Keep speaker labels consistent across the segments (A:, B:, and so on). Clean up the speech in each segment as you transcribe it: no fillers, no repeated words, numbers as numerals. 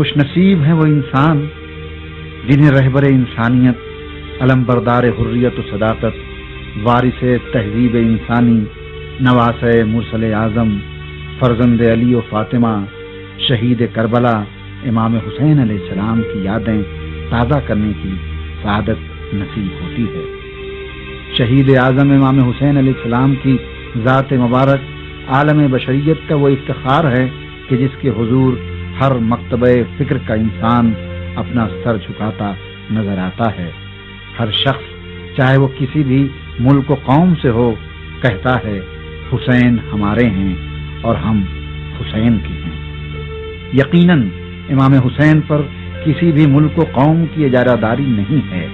A: خوش نصیب ہیں وہ انسان جنہیں رہبر انسانیت، علمبردار حریت و صداقت، وارث تہذیب انسانی، نواس مرسل اعظم، فرزند علی و فاطمہ، شہید کربلا امام حسین علیہ السلام کی یادیں تازہ کرنے کی سعادت نصیب ہوتی ہے۔ شہید اعظم امام حسین علیہ السلام کی ذات مبارک عالم بشریت کا وہ افتخار ہے کہ جس کے حضور ہر مکتبہ فکر کا انسان اپنا سر جھکاتا نظر آتا ہے۔ ہر شخص چاہے وہ کسی بھی ملک و قوم سے ہو کہتا ہے حسین ہمارے ہیں اور ہم حسین کے ہیں۔ یقیناً امام حسین پر کسی بھی ملک و قوم کی اجارہ داری نہیں ہے،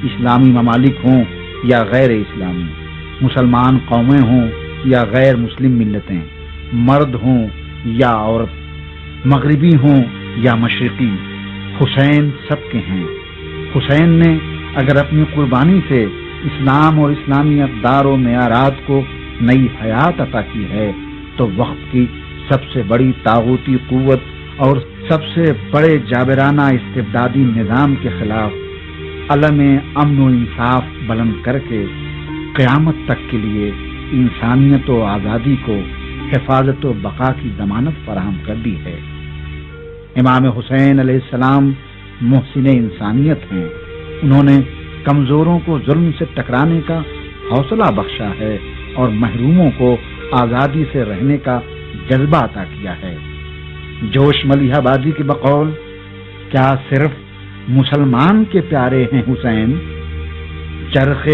A: اسلامی ممالک ہوں یا غیر اسلامی، مسلمان قومیں ہوں یا غیر مسلم ملتیں، مرد ہوں یا عورت، مغربی ہوں یا مشرقی، حسین سب کے ہیں۔ حسین نے اگر اپنی قربانی سے اسلام اور اسلامی اقدار و معیارات کو نئی حیات عطا کی ہے تو وقت کی سب سے بڑی طاغوتی قوت اور سب سے بڑے جابرانہ استبدادی نظام کے خلاف علم امن و انصاف بلند کر کے قیامت تک کے لیے انسانیت و آزادی کو حفاظت و بقا کی ضمانت فراہم کر دی ہے۔ امام حسین علیہ السلام محسن انسانیت ہیں، انہوں نے کمزوروں کو ظلم سے ٹکرانے کا حوصلہ بخشا ہے اور محروموں کو آزادی سے رہنے کا جذبہ عطا کیا ہے۔ جوش ملیحہ بازی کے بقول کیا صرف مسلمان کے پیارے ہیں حسین، چرخ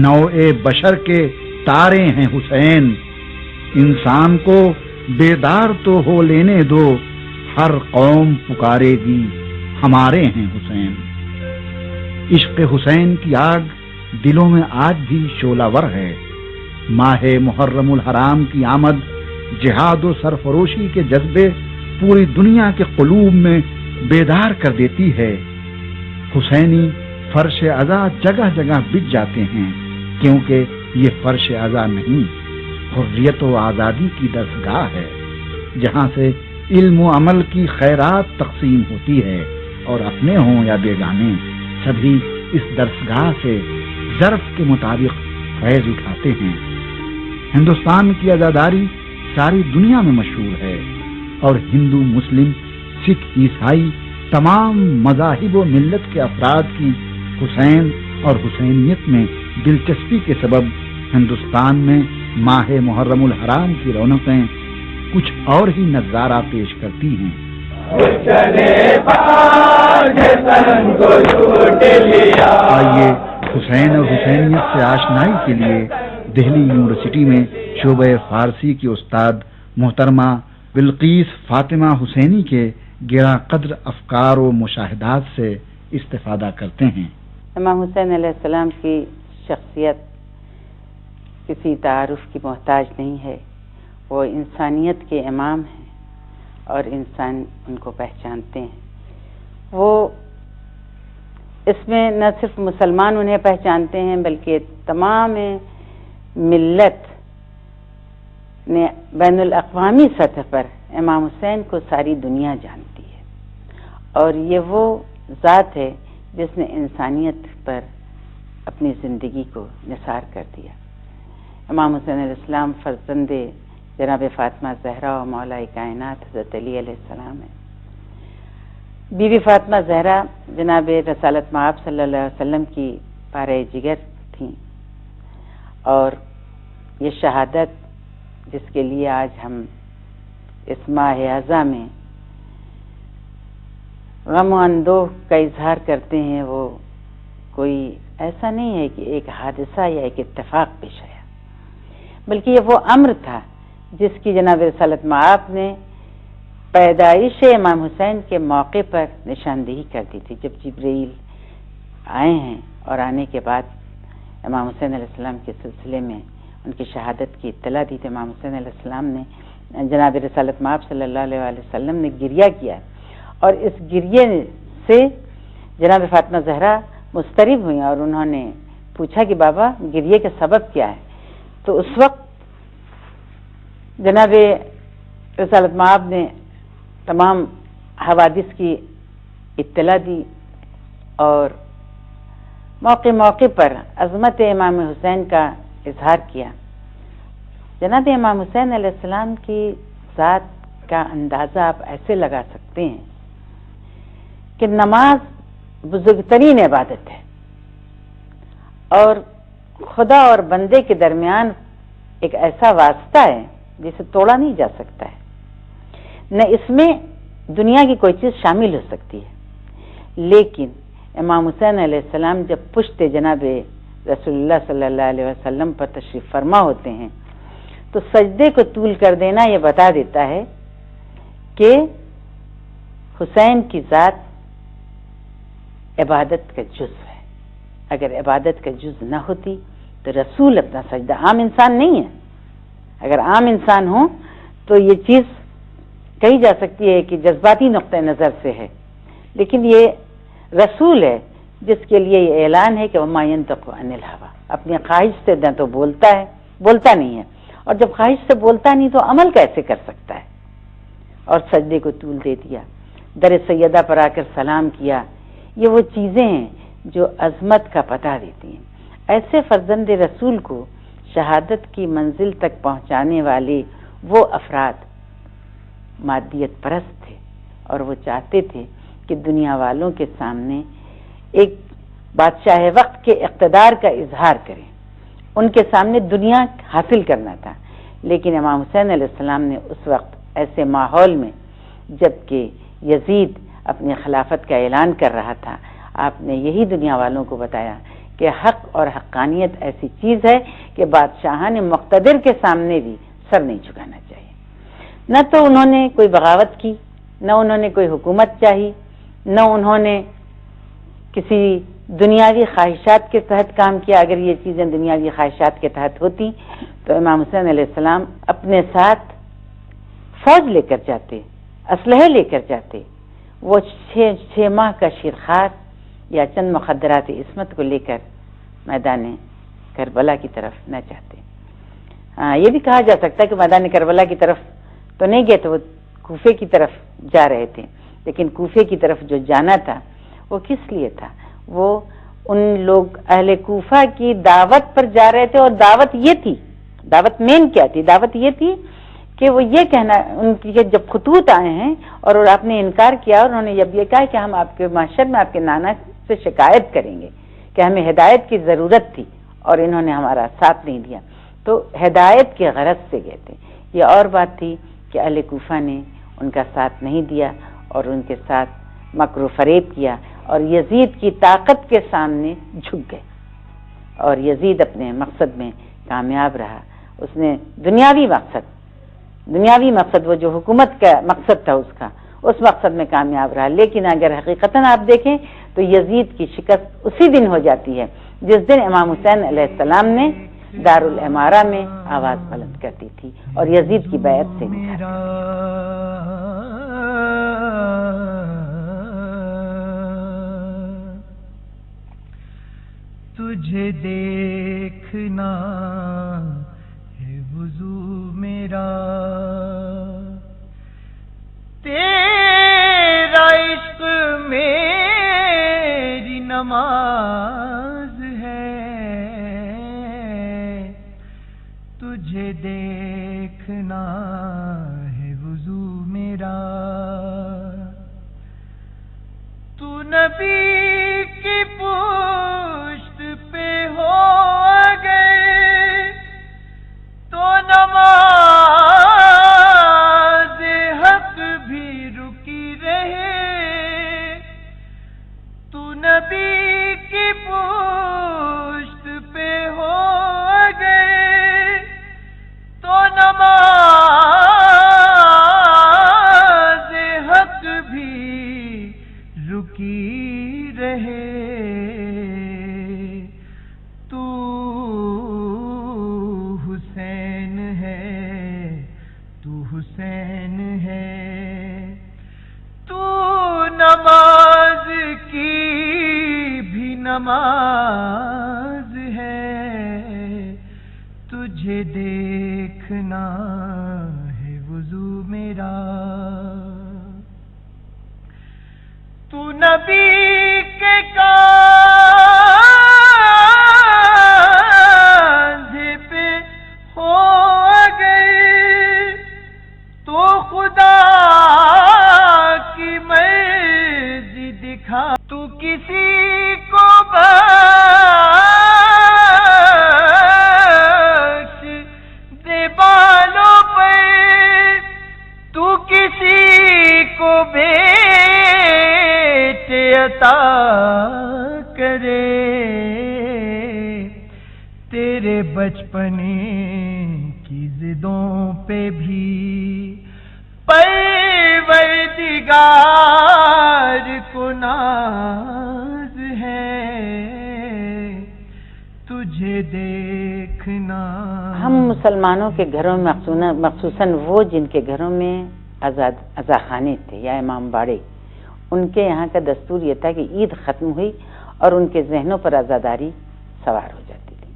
A: نوع بشر کے تارے ہیں حسین، انسان کو بیدار تو ہو لینے دو، ہر قوم پکارے گی ہمارے ہیں حسین۔ عشق حسین کی آگ دلوں میں آج بھی شعلہ ور ہے۔ ماہ محرم الحرام کی آمد جہاد و سرفروشی کے جذبے پوری دنیا کے قلوب میں بیدار کر دیتی ہے۔ حسینی فرش عزا جگہ جگہ بچ جاتے ہیں کیونکہ یہ فرش عزا نہیں، حریت و آزادی کی درسگاہ ہے جہاں سے علم و عمل کی خیرات تقسیم ہوتی ہے اور اپنے ہوں یا بیگانے سبھی اس درسگاہ سے ظرف کے مطابق فیض اٹھاتے ہیں۔ ہندوستان کی عزاداری ساری دنیا میں مشہور ہے اور ہندو، مسلم، سکھ، عیسائی تمام مذاہب و ملت کے افراد کی حسین اور حسینیت میں دلچسپی کے سبب ہندوستان میں ماہ محرم الحرام کی رونقیں کچھ اور ہی نظارہ پیش کرتی ہیں۔ آئیے حسین اور حسینیت سے آشنائی کے لیے دہلی یونیورسٹی میں شعبہ فارسی کی استاد محترمہ بلقیس فاطمہ حسینی کے گراں قدر افکار و مشاہدات سے استفادہ کرتے ہیں۔
B: امام حسین علیہ السلام کی شخصیت کسی تعارف کی محتاج نہیں ہے، وہ انسانیت کے امام ہیں اور انسان ان کو پہچانتے ہیں۔ وہ اس میں نہ صرف مسلمان انہیں پہچانتے ہیں بلکہ تمام ملت نے بین الاقوامی سطح پر امام حسین کو ساری دنیا جانتی ہے اور یہ وہ ذات ہے جس نے انسانیت پر اپنی زندگی کو نثار کر دیا۔ امام حسین علیہ السلام فرزند جناب فاطمہ زہرا و مولا کائنات حضرت علی علیہ السلام ہے۔ بی بی فاطمہ زہرا جناب رسالت مآب صلی اللہ علیہ وسلم کی پارہ جگر تھیں اور یہ شہادت جس کے لیے آج ہم اس ماہ اعزا میں غم و اندوہ کا اظہار کرتے ہیں، وہ کوئی ایسا نہیں ہے کہ ایک حادثہ یا ایک اتفاق پیش آیا، بلکہ یہ وہ امر تھا جس کی جناب رسالت مآب نے پیدائش امام حسین کے موقع پر نشاندہی کر دی تھی۔ جب جبرائیل آئے ہیں اور آنے کے بعد امام حسین علیہ السلام کے سلسلے میں ان کی شہادت کی اطلاع دی تو امام حسین علیہ السلام نے جناب رسالت مآب صلی اللہ علیہ وسلم نے گریہ کیا اور اس گریے سے جناب فاطمہ زہرا مضطرب ہوئی اور انہوں نے پوچھا کہ بابا گریے کا سبب کیا ہے؟ تو اس وقت جناب رسالت مآب نے تمام حوادث کی اطلاع دی اور موقع موقع پر عظمت امام حسین کا اظہار کیا. جناب امام حسین علیہ السلام کی ذات کا اندازہ آپ ایسے لگا سکتے ہیں کہ نماز بزرگترین عبادت ہے اور خدا اور بندے کے درمیان ایک ایسا واسطہ ہے جسے توڑا نہیں جا سکتا ہے. نہ اس میں دنیا کی کوئی چیز شامل ہو سکتی ہے. لیکن امام حسین علیہ السلام جب پشت جناب رسول اللہ صلی اللہ علیہ وسلم پر تشریف فرما ہوتے ہیں تو سجدے کو طول کر دینا یہ بتا دیتا ہے کہ حسین کی ذات عبادت کا جزو ہے. اگر عبادت کا جزو نہ ہوتی تو رسول اپنا سجدہ، عام انسان نہیں ہے، اگر عام انسان ہو تو یہ چیز کہی جا سکتی ہے کہ جذباتی نقطہ نظر سے ہے، لیکن یہ رسول ہے جس کے لیے یہ اعلان ہے کہ وما ينطق عن الهوى، اپنی خواہش سے نہ تو بولتا ہے، بولتا نہیں ہے، اور جب خواہش سے بولتا نہیں تو عمل کیسے کر سکتا ہے. اور سجدے کو طول دے دیا، در سیدہ پر آ کر سلام کیا. یہ وہ چیزیں ہیں جو عظمت کا پتہ دیتی ہیں. ایسے فرزند رسول کو شہادت کی منزل تک پہنچانے والے وہ افراد مادیت پرست تھے اور وہ چاہتے تھے کہ دنیا والوں کے سامنے ایک بادشاہ وقت کے اقتدار کا اظہار کریں. ان کے سامنے دنیا حاصل کرنا تھا. لیکن امام حسین علیہ السلام نے اس وقت ایسے ماحول میں جبکہ یزید اپنی خلافت کا اعلان کر رہا تھا، آپ نے یہی دنیا والوں کو بتایا کہ حق اور حقانیت ایسی چیز ہے کہ بادشاہان مقتدر کے سامنے بھی سر نہیں جھکانا چاہیے. نہ تو انہوں نے کوئی بغاوت کی، نہ انہوں نے کوئی حکومت چاہی، نہ انہوں نے کسی دنیاوی خواہشات کے تحت کام کیا. اگر یہ چیزیں دنیاوی خواہشات کے تحت ہوتی تو امام حسین علیہ السلام اپنے ساتھ فوج لے کر جاتے، اسلحے لے کر جاتے. وہ 6 ماہ کا شیرخوار یا چند مخدرات عصمت کو لے کر میدان کربلا کی طرف نہ جاتے. یہ بھی کہا جا سکتا ہے کہ میدان کربلا کی طرف تو نہیں گئے، تو وہ کوفے کی طرف جا رہے تھے. لیکن کوفے کی طرف جو جانا تھا وہ کس لیے تھا؟ وہ ان لوگ اہل کوفہ کی دعوت پر جا رہے تھے، اور دعوت یہ تھی، دعوت مین کیا تھی؟ دعوت یہ تھی کہ وہ یہ کہنا، ان کی جب خطوط آئے ہیں اور آپ نے انکار کیا اور انہوں نے جب یہ کہا کہ ہم آپ کے معاشر میں آپ کے نانا سے شکایت کریں گے کہ ہمیں ہدایت کی ضرورت تھی اور انہوں نے ہمارا ساتھ نہیں دیا، تو ہدایت کے غرض سے گئے تھے. یہ اور بات تھی کہ اہل کوفہ نے ان کا ساتھ نہیں دیا اور ان کے ساتھ مکر و فریب کیا اور یزید کی طاقت کے سامنے جھک گئے. اور یزید اپنے مقصد میں کامیاب رہا. اس نے دنیاوی مقصد وہ جو حکومت کا مقصد تھا اس مقصد میں کامیاب رہا. لیکن اگر حقیقتاً آپ دیکھیں تو یزید کی شکست اسی دن ہو جاتی ہے جس دن امام حسین علیہ السلام نے دارالامارہ میں آواز بلند کر دی تھی اور یزید کی بیعت سے
C: تجھے دیکھنا ہے وضو میرا، تیرا عشق میری نماز ہے، تجھے دیکھنا ہے وضو میرا، تو نبی کی پشت پہ ہو گئے تو نماز حق بھی رکی رہے، تو نبی کی پشت پہ ہو گئے تو نماز حق بھی رکی رہے، تو حسین ہے، تو حسین ہے، تو نماز کی بھی نماز ہے، تجھے دیکھنا ہے وضو میرا. تو نبی کے کاندھے پہ ہو گئے تو خدا کی مرضی دکھا، تو کسی کو بخش دے بالوں پر، تو کسی کو بیٹے عطا کرے، تیرے بچپنے کی ضدوں پہ بھی پروردگار کو ناز ہے، تجھے دیکھنا۔
B: ہم مسلمانوں کے گھروں میں مخصوصاً وہ جن کے گھروں میں عزاخانے تھے یا امام باڑے، ان کے یہاں کا دستور یہ تھا کہ عید ختم ہوئی اور ان کے ذہنوں پر عزاداری سوار ہو جاتی تھی۔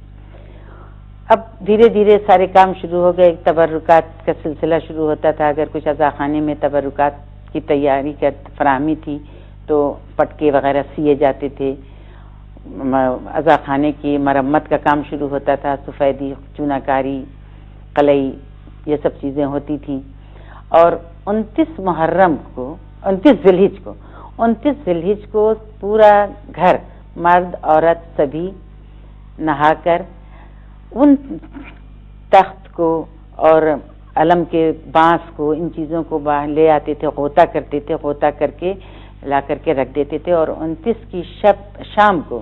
B: اب دھیرے دھیرے سارے کام شروع ہو گئے، ایک تبرکات کا سلسلہ شروع ہوتا تھا۔ اگر کچھ عزاخانے میں تبرکات کی تیاری کا فراہمی تھی تو پٹکے وغیرہ سیے جاتے تھے، عزاخانے کی مرمت کا کام شروع ہوتا تھا، سفیدی، چونا کاری، قلعی، یہ سب چیزیں ہوتی تھیں۔ اور 29 ذی الحجہ کو پورا گھر، مرد عورت سبھی نہا کر ان تخت کو اور علم کے بانس کو، ان چیزوں کو لے آتے تھے، غوطہ کرتے تھے، غوطہ کر کے لا کر کے رکھ دیتے تھے، اور 29 کی شام کو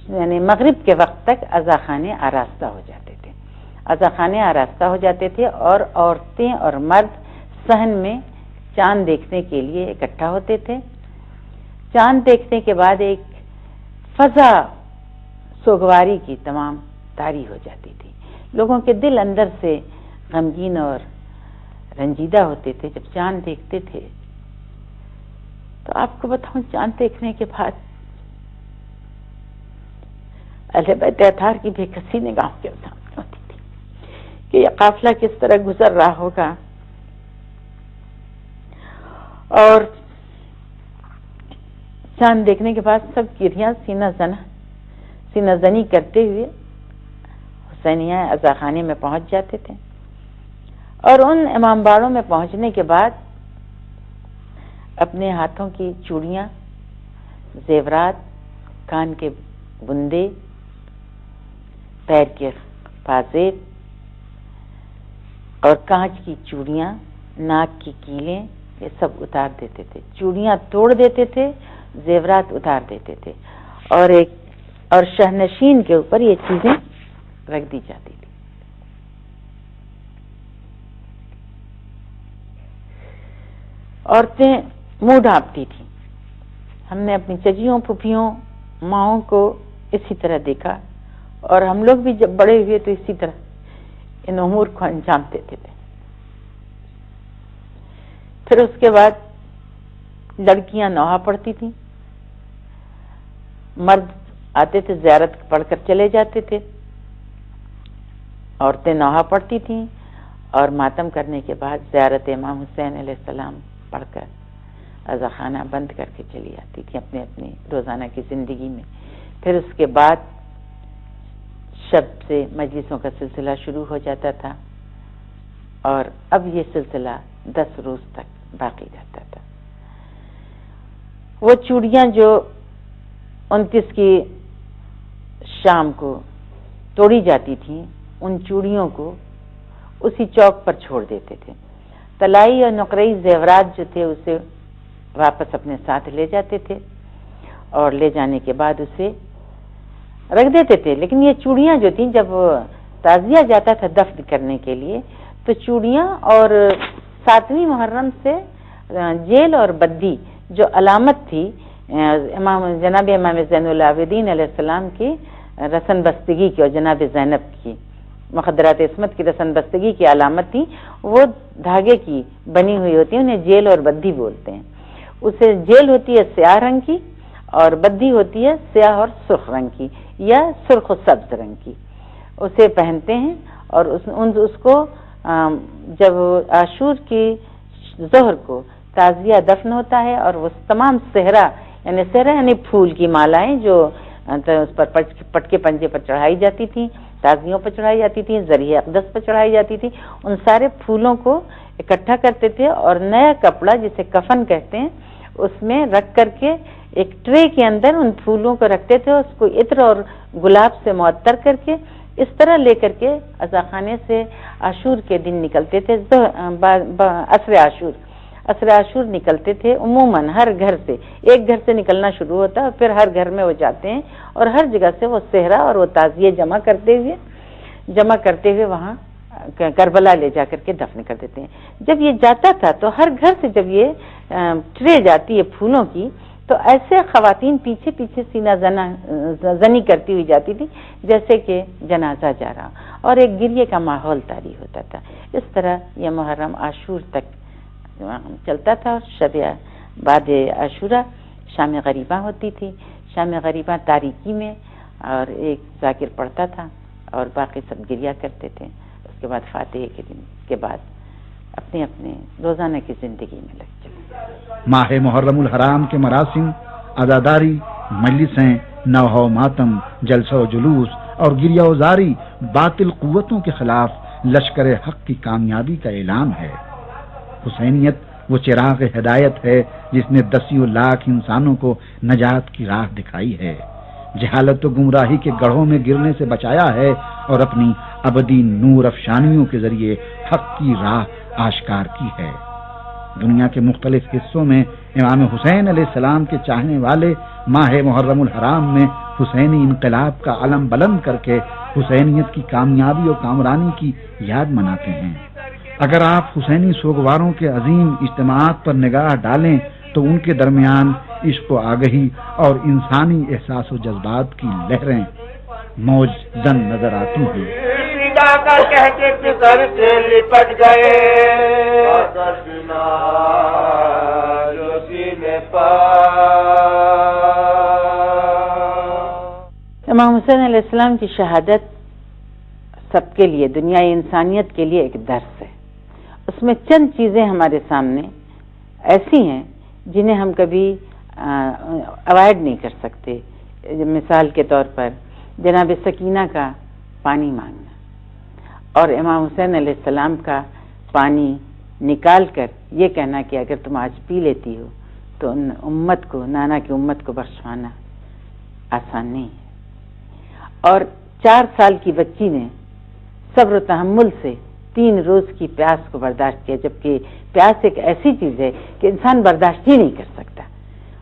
B: یعنی مغرب کے وقت تک عزاخانے آراستہ ہو جاتے تھے۔ عزاخانے آراستہ ہو جاتے تھے اور عورتیں اور مرد صحن میں چاند دیکھنے کے لیے اکٹھا ہوتے تھے۔ چاند دیکھنے کے بعد ایک فضا سوگواری کی تمام طاری ہو جاتی تھی، لوگوں کے دل اندر سے غمگین اور رنجیدہ ہوتے تھے جب چاند دیکھتے تھے۔ تو آپ کو بتاؤں، چاند دیکھنے کے بعد اہل بیت اطہار کی بے کسی نگاہوں کے سامنے ہوتی تھی کہ یہ قافلہ کس طرح گزر رہا ہوگا، اور چاند دیکھنے کے بعد سب گریاں سینہ زنی کرتے ہوئے حسینیہ عزاخانے میں پہنچ جاتے تھے۔ اور ان امام باڑوں میں پہنچنے کے بعد اپنے ہاتھوں کی چوڑیاں، زیورات، کان کے بندے، پیر کے پازیب اور کانچ کی چوڑیاں، ناک کی کیلیں، یہ سب اتار دیتے تھے، چوڑیاں توڑ دیتے تھے، زیورات اتار دیتے تھے، اور شہنشین کے اوپر یہ چیزیں رکھ دی جاتی تھی۔ عورتیں منہ ڈھانپتی تھیں۔ ہم نے اپنی چچیوں، پھوپھیوں، ماؤں کو اسی طرح دیکھا، اور ہم لوگ بھی جب بڑے ہوئے تو اسی طرح ان امور کو انجام دیتے تھے۔ پھر اس کے بعد لڑکیاں نوحہ پڑھتی تھیں، مرد آتے تھے زیارت پڑھ کر چلے جاتے تھے، عورتیں نوحہ پڑھتی تھیں، اور ماتم کرنے کے بعد زیارت امام حسین علیہ السلام پڑھ کر عزاخانہ بند کر کے چلی آتی تھی اپنے اپنی روزانہ کی زندگی میں۔ پھر اس کے بعد شب سے مجلسوں کا سلسلہ شروع ہو جاتا تھا، اور اب یہ سلسلہ 10 روز تک باقی رہتا تھا۔ وہ چوڑیاں جو 29 کی شام کو توڑی جاتی تھیں، ان چوڑیوں کو اسی چوک پر چھوڑ دیتے تھے۔ طلائی اور نقرئی زیورات جو تھے اسے واپس اپنے ساتھ لے جاتے تھے، اور لے جانے کے بعد اسے رکھ دیتے تھے۔ لیکن یہ چوڑیاں جو تھیں، جب تعزیہ جاتا تھا دفن کرنے کے لیے، تو چوڑیاں اور 7ویں محرم سے جیل اور بدی جو علامت تھی جناب امام زین العابدین علیہ السلام کی رسن بستگی کی، اور جناب زینب کی مخدرات عصمت کی رسن بستگی کی علامت تھی، وہ دھاگے کی بنی ہوئی ہوتی ہیں، انہیں جیل اور بدی بولتے ہیں۔ اسے جیل ہوتی ہے سیاہ رنگ کی، اور بدی ہوتی ہے سیاہ اور سرخ رنگ کی یا سرخ و سبز رنگ کی، اسے پہنتے ہیں۔ اور اس کو جب عاشور کی ظہر کو تعزیہ دفن ہوتا ہے اور وہ تمام صحرا یعنی پھول کی مالائیں جو اس پر پٹ کے پنجے پر چڑھائی جاتی تھیں، تازیوں پر چڑھائی جاتی تھیں، ذریعہ اقدس پر چڑھائی جاتی تھی، ان سارے پھولوں کو اکٹھا کرتے تھے اور نیا کپڑا جسے کفن کہتے ہیں اس میں رکھ کر کے ایک ٹرے کے اندر ان پھولوں کو رکھتے تھے، اس کو عطر اور گلاب سے معطر کر کے اس طرح لے کر کے عزاخانے سے عاشور کے دن نکلتے تھے، عصر عاشور نکلتے تھے۔ عموماً ہر گھر سے، ایک گھر سے نکلنا شروع ہوتا ہے اور پھر ہر گھر میں وہ جاتے ہیں اور ہر جگہ سے وہ صحرا اور وہ تعزیے جمع کرتے ہوئے وہاں کربلا لے جا کر کے دفن کر دیتے ہیں۔ جب یہ جاتا تھا تو ہر گھر سے جب یہ ٹرے جاتی ہے پھولوں کی تو ایسے خواتین پیچھے پیچھے سینہ زنی کرتی ہوئی جاتی تھی جیسے کہ جنازہ جا رہا اور ایک گریے کا ماحول طاری ہوتا تھا۔ اس طرح یہ محرم عاشور تک چلتا تھا اور شب بعد عاشورہ شام غریباں ہوتی تھی۔ شام غریباں تاریکی میں اور ایک ذاکر پڑھتا تھا اور باقی سب گریا کرتے تھے۔ اس کے بعد فاتحے کے دن کے بعد اپنے اپنے روزانہ کی زندگی میں لگ چلے۔
A: ماہ محرم الحرام کے مراسم، عزاداری، مجلسیں، نوحہ و ماتم، جلسہ و جلوس اور گریہ وزاری باطل قوتوں کے خلاف لشکر حق کی کامیابی کا اعلان ہے۔ حسینیت وہ چراغ ہدایت ہے جس نے دسیوں لاکھ انسانوں کو نجات کی راہ دکھائی ہے، جہالت و گمراہی کے گڑھوں میں گرنے سے بچایا ہے اور اپنی ابدی نور افشانیوں کے ذریعے حق کی راہ آشکار کی ہے۔ دنیا کے مختلف حصوں میں امام حسین علیہ السلام کے چاہنے والے ماہ محرم الحرام میں حسینی انقلاب کا علم بلند کر کے حسینیت کی کامیابی اور کامرانی کی یاد مناتے ہیں۔ اگر آپ حسینی سوگواروں کے عظیم اجتماعات پر نگاہ ڈالیں تو ان کے درمیان عشق و آگہی اور انسانی احساس و جذبات کی لہریں موج زن نظر آتی ہیں۔
B: امام حسین علیہ السلام کی شہادت سب کے لیے، دنیا انسانیت کے لیے ایک درس ہے۔ اس میں چند چیزیں ہمارے سامنے ایسی ہیں جنہیں ہم کبھی اوائڈ نہیں کر سکتے۔ مثال کے طور پر جناب سکینہ کا پانی مانگنا اور امام حسین علیہ السلام کا پانی نکال کر یہ کہنا کہ اگر تم آج پی لیتی ہو تو ان امت کو، نانا کی امت کو بخشوانا آسان نہیں ہے۔ اور 4 سال کی بچی نے صبر و تحمل سے 3 روز کی پیاس کو برداشت کیا، جبکہ پیاس ایک ایسی چیز ہے کہ انسان برداشت ہی نہیں کر سکتا،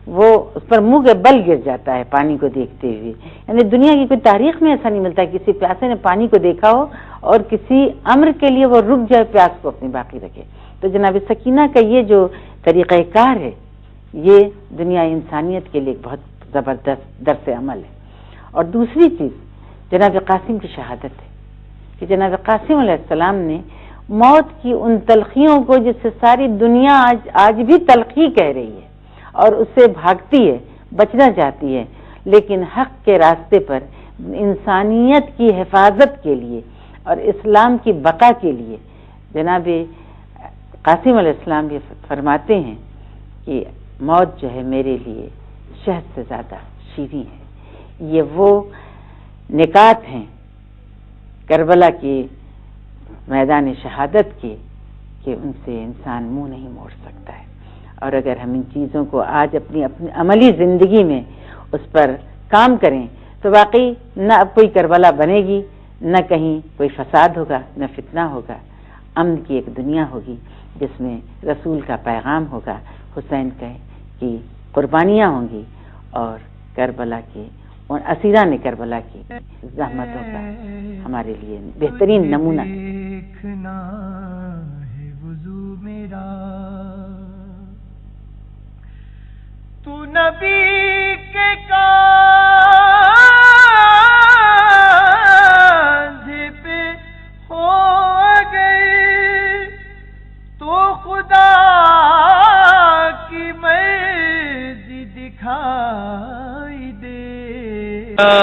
B: وہ اس پر منہ کے بل گر جاتا ہے پانی کو دیکھتے ہوئے۔ یعنی دنیا کی کوئی تاریخ میں ایسا نہیں ملتا کہ کسی پیاسے نے پانی کو دیکھا ہو اور کسی امر کے لیے وہ رک جائے، پیاس کو اپنی باقی رکھے۔ تو جناب سکینہ کا یہ جو طریقہ کار ہے یہ دنیا انسانیت کے لیے ایک بہت زبردست درس عمل ہے۔ اور دوسری چیز جناب قاسم کی شہادت ہے کہ جناب قاسم علیہ السلام نے موت کی ان تلخیوں کو جس سے ساری دنیا آج بھی تلخی کہہ رہی ہے اور اس سے بھاگتی ہے، بچنا چاہتی ہے، لیکن حق کے راستے پر انسانیت کی حفاظت کے لیے اور اسلام کی بقا کے لیے جناب قاسم علیہ السلام یہ فرماتے ہیں کہ موت جو ہے میرے لیے شہد سے زیادہ شیریں ہے۔ یہ وہ نکات ہیں کربلا کے میدان شہادت کے کہ ان سے انسان منہ نہیں موڑ سکتا ہے۔ اور اگر ہم ان چیزوں کو آج اپنی عملی زندگی میں اس پر کام کریں تو واقعی نہ اب کوئی کربلا بنے گی، نہ کہیں کوئی فساد ہوگا، نہ فتنہ ہوگا، امن کی ایک دنیا ہوگی جس میں رسول کا پیغام ہوگا، حسین کی قربانیاں ہوں گی اور کربلا کے اور اسیران کربلا کی زحمتوں کا ہمارے لیے بہترین نمونہ
C: دیکھنا ہے وضو میرا، تو نبی کے کام